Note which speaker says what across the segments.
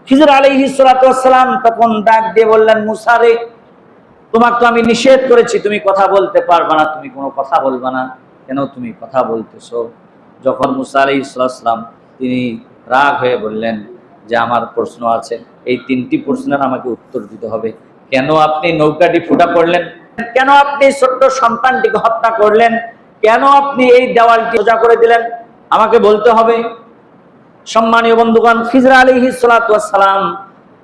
Speaker 1: Khizr আলাইহিস সালাতু ওয়াস সালাম তখন ডাক দিয়ে বললেন, মুসা রে, তোমাকে তো আমি নিষেধ করেছি তুমি কথা বলতে পারবে না, তুমি কোনো কথা বলবে না, কেন তুমি কথা বলতেছো? যখন মুসা আলাইহিস সালাম তিনি রাগ হয়ে বললেন যে আমার প্রশ্ন আছে, এই 3টি প্রশ্নের আমাকে উত্তর দিতে হবে। কেন আপনি নৌকাটি ফুটা করলেন? কেন আপনি ছোট্ট সন্তানটিকে হত্যা করলেন? কেন আপনি এই দেওয়ালটি সোজা করে দিলেন? আমাকে বলতে হবে। সম্মানীয় বন্ধুগণ, খিজর আলাইহিস সালাতু ওয়াস সালাম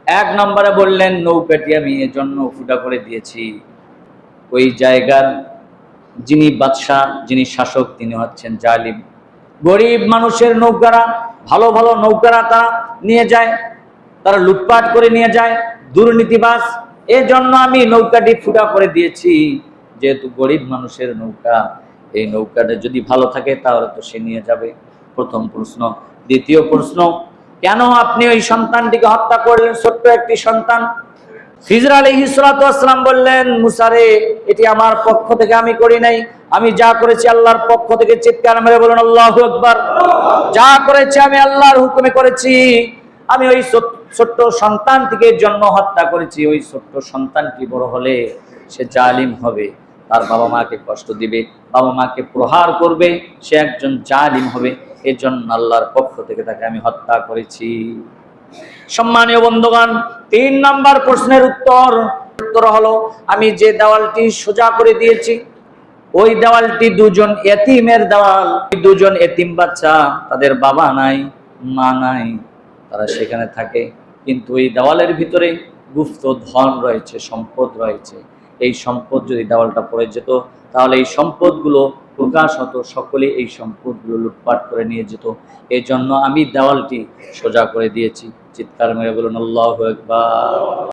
Speaker 1: 1 নম্বরে বললেন, নৌকাটি আমি এজন্য ফুটা করে দিয়েছি, ওই জায়গার যিনি বাদশাহ, যিনি শাসক, তিনি হচ্ছেন জালিম। গরিব মানুষের নৌকারা, ভালো ভালো নৌকারা তারা নিয়ে যায়, তারা লুটপাট করে নিয়ে যায়, দুর্নীতিবাজ। এজন্য আমি নৌকাটি ফুটা করে দিয়েছি, যেহেতু গরিব মানুষের নৌকা, এই নৌকাটা যদি ভালো থাকে তাহলে তো সে নিয়ে যাবে। প্রথম প্রশ্ন। দ্বিতীয় প্রশ্ন, কেন আপনি ওই সন্তানটিকে হত্যা করলেন, ছোট্ট একটি সন্তান? খিজর আলাইহিস সালাতু ওয়াস সালাম বললেন, মুসা রে, এটি আমার পক্ষ থেকে আমি করি নাই, আমি যা করেছি আল্লাহর পক্ষ থেকে। চিৎকার মেরে বলুন আল্লাহু আকবার। যা করেছি আমি আল্লাহর হুকুমে করেছি। আমি ওই ছোট্ট সন্তানটিকে জন্ম হত্যা করেছি। ওই ছোট্ট সন্তানটি বড় হলে সে জালিম হবে, তার বাবা মাকে কষ্ট দিবে, বাবা মাকে প্রহার করবে, সে একজন জালিম হবে। এজন্য আল্লাহর পক্ষ থেকে তাকে আমি হত্যা করেছি। সম্মানীয় বন্ধুগণ, 3 নম্বর প্রশ্নের উত্তর হলো, আমি যে দেওয়ালটি সোজা করে দিয়েছি, ওই দেওয়ালটি 2জন এতিমের দেওয়াল। 2জন এতিম বাচ্চা, তাদের বাবা নাই, মা নাই, তারা সেখানে থাকে, কিন্তু এই দেওয়ালের ভিতরে গুপ্ত ধন রয়েছে, সম্পদ রয়েছে। এই সম্পদ যদি দেওয়ালটা পড়ে যেত তাহলে এই সম্পদগুলো প্রকাশ হতো, সকলে এই সম্পদগুলো লুটপাট করে নিয়ে যেত। এই জন্য আমি দেওয়ালটি সোজা করে দিয়েছি। চিৎকার মেরে বলুন আল্লাহু আকবার।